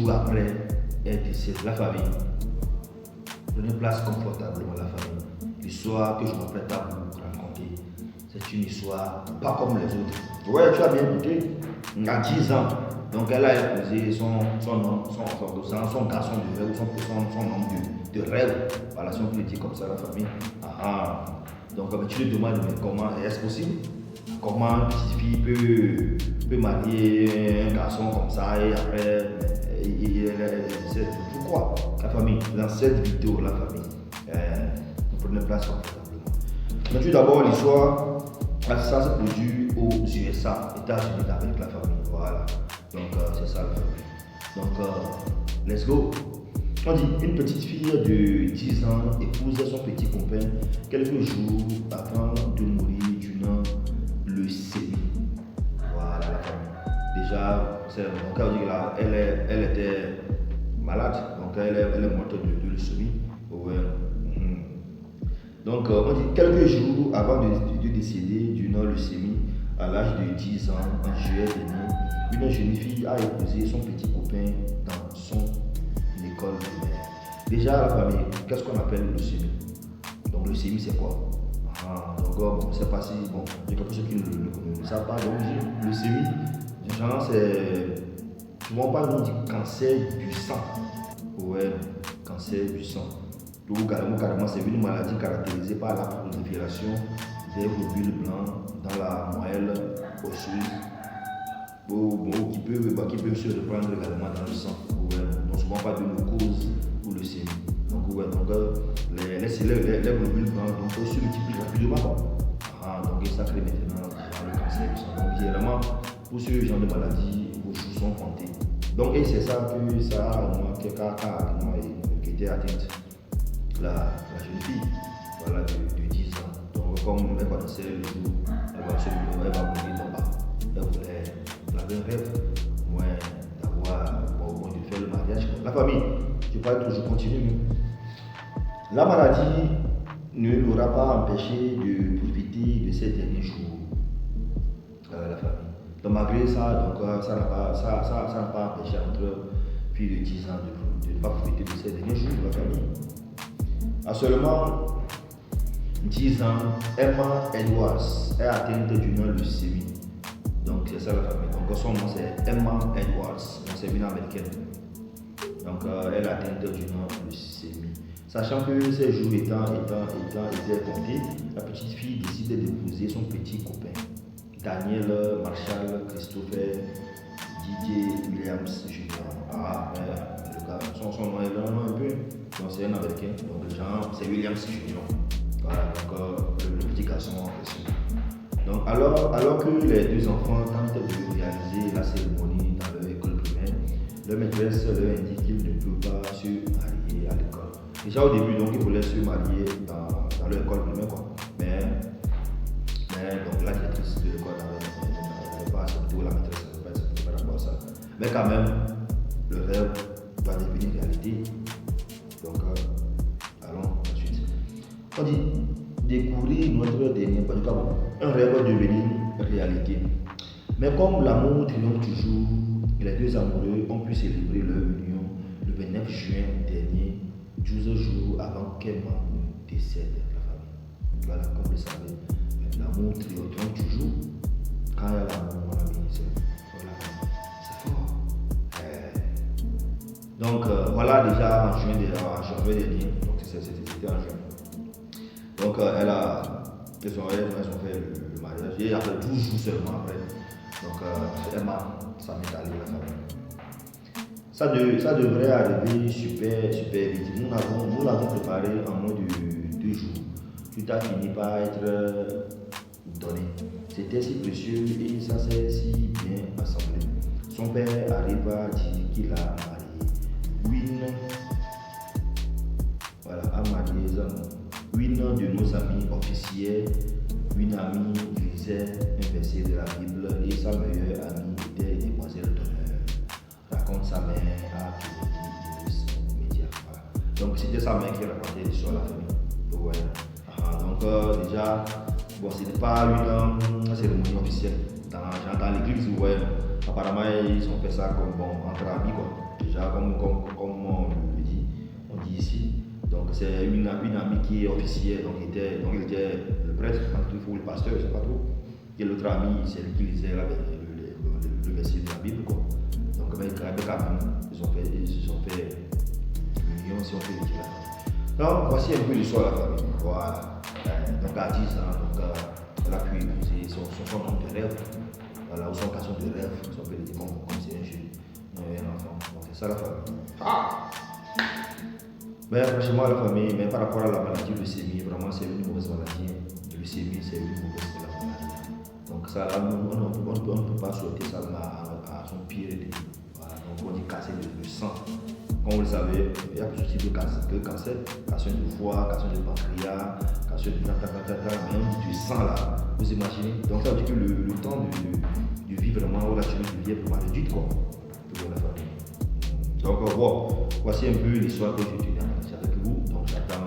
jours après, elle décède. La famille, prenez place confortablement la famille. L'histoire que je m'apprête à vous raconter, c'est une histoire pas comme les autres. Ouais, tu as bien écouté. À 10 ans, donc elle a épousé son garçon de rêve, son homme de rêve. Voilà, si on peut le dire comme ça, la famille. Donc tu te demandes, mais comment est-ce possible? Comment une petite fille peut marier un garçon comme ça et après, pourquoi? La famille, dans cette vidéo, la famille, vous prenez place confortablement. Mais tout d'abord, l'histoire, ça se produit aux USA, États-Unis avec la famille. Voilà, donc c'est ça la famille. Donc, let's go. On dit une petite fille de 10 ans épouse son petit copain quelques jours avant de mourir d'une leucémie. Voilà la famille. Déjà, elle était malade, donc elle est morte de leucémie. Ouais. Donc, on dit quelques jours avant de décéder d'une leucémie à l'âge de 10 ans, en juillet dernier, une jeune fille a épousé son petit copain dans son école primaire. Déjà, la famille, qu'est-ce qu'on appelle leucémie? Donc, leucémie, c'est quoi? Donc, bon, c'est pas si. Bon, il y a quelques ceux qui ne savent pas. Donc, leucémie, genre, c'est. Souvent, pas nous dit cancer du sang. Ouais, cancer du sang. Ou carrément, c'est une maladie caractérisée par la prolifération des globules blancs dans la moelle osseuse qui peut se reprendre également dans le sang. Donc souvent pas de cause pour le sémie. Donc les globules blancs se multiplient rapidement. Donc ça crée maintenant le cancer du sang. Donc généralement pour ce genre de maladie, vos joues sont pointées. Donc et c'est ça que ça a inquiété atteinte la jeune fille, voilà, de 10 ans. Donc, comme elle connaissait le jour, elle va mourir là-bas. Elle avait un rêve, moins d'avoir, de faire le mariage. La famille, je parle toujours, continue. La maladie ne l'aura pas empêché de profiter de ces derniers jours. La famille. Donc, malgré ça, ça n'a pas empêché entre filles de 10 ans de ne pas profiter de ces derniers jours, la famille. À seulement 10 ans, Emma Edwards est atteinte d'une leucémie. Donc c'est ça la famille. Donc son nom c'est Emma Edwards, donc c'est une américaine. Donc elle est atteinte d'une leucémie. Sachant que ces jours étaient comptés, la petite fille décide d'épouser son petit copain, Daniel Marshall Christopher Didier Williams Jr. Son nom est long un peu, donc c'est un américain, donc le genre c'est Williams Jr. Voilà, donc le petit garçon en question. Donc alors que les deux enfants tentent de réaliser la cérémonie dans leur école primaire, leur maîtresse leur indique qu'ils ne peuvent pas se marier à l'école. Déjà au début, donc ils voulaient se marier dans leur école primaire, quoi. Mais donc la directrice de l'école n'avait pas accepté, ou la maîtresse n'avait pas accepté par rapport à ça. Mais quand même, le rêve va devenir réalité. Donc, allons ensuite. On dit découvrir notre dernier pas du cas, un rêve va devenir réalité. Mais comme l'amour triomphe toujours, les deux amoureux ont pu célébrer leur union le 29 juin dernier, 12 jours avant qu'Emma ne décède la famille. Voilà, comme vous le savez, l'amour triomphe toujours. Quand il y a l'amour, mon ami, c'est fort. Donc voilà déjà en janvier dernier, donc c'était en juin. Donc ils ont fait le mariage et après 12 jours seulement après. Donc Emma s'en est allée la famille. Ça devrait arriver super vite. Nous l'avons préparé en moins de 2 jours. Tout a fini par être donné. C'était si précieux et ça s'est si bien assemblé. Son père arrive à dire qu'il a marié une de nos amis officiers, une amie lisait un verset de la Bible et sa meilleure amie était demoiselle d'honneur. Raconte sa mère à Kennedy Média. Voilà. Donc c'était sa mère qui racontait l'histoire de la famille. Donc, ouais. Donc déjà, bon, ce n'est pas une cérémonie officielle. Dans l'église, ouais, apparemment ils ont fait ça comme bon entre amis quoi. déjà, comme on dit ici. Donc c'est une amie qui est officielle, donc il était le prêtre, ou le pasteur, je ne sais pas trop. Et l'autre amie, c'est lui qui lisait le verset de la Bible, quoi. Donc mais quand même, ils se sont fait l'union, si on peut le dire. Donc voici un peu l'histoire de la famille. Voilà. Donc à 10 ans, donc, elle a pu épouser son homme de rêve, voilà, ou son garçon de rêve, si on peut le dire comme c'est un jeune, un enfant. Donc c'est ça la famille. Mais franchement, la famille, mais par rapport à la maladie de leucémie, vraiment c'est une mauvaise maladie. La leucémie, c'est une mauvaise maladie. Donc ça, là, on ne peut pas souhaiter ça à son pire ennemi. Voilà, donc on dit casser le sang. Comme vous le savez, il y a plusieurs types de cancer, cancer de foie, cancer de pancréas, cancer de même du sang là, vous imaginez. Donc ça veut dire que le temps de vivre vraiment relativement devient vraiment réduit quoi, pour la famille. Donc bon, voici un peu l'histoire que je tenais à partager avec vous. Donc j'attends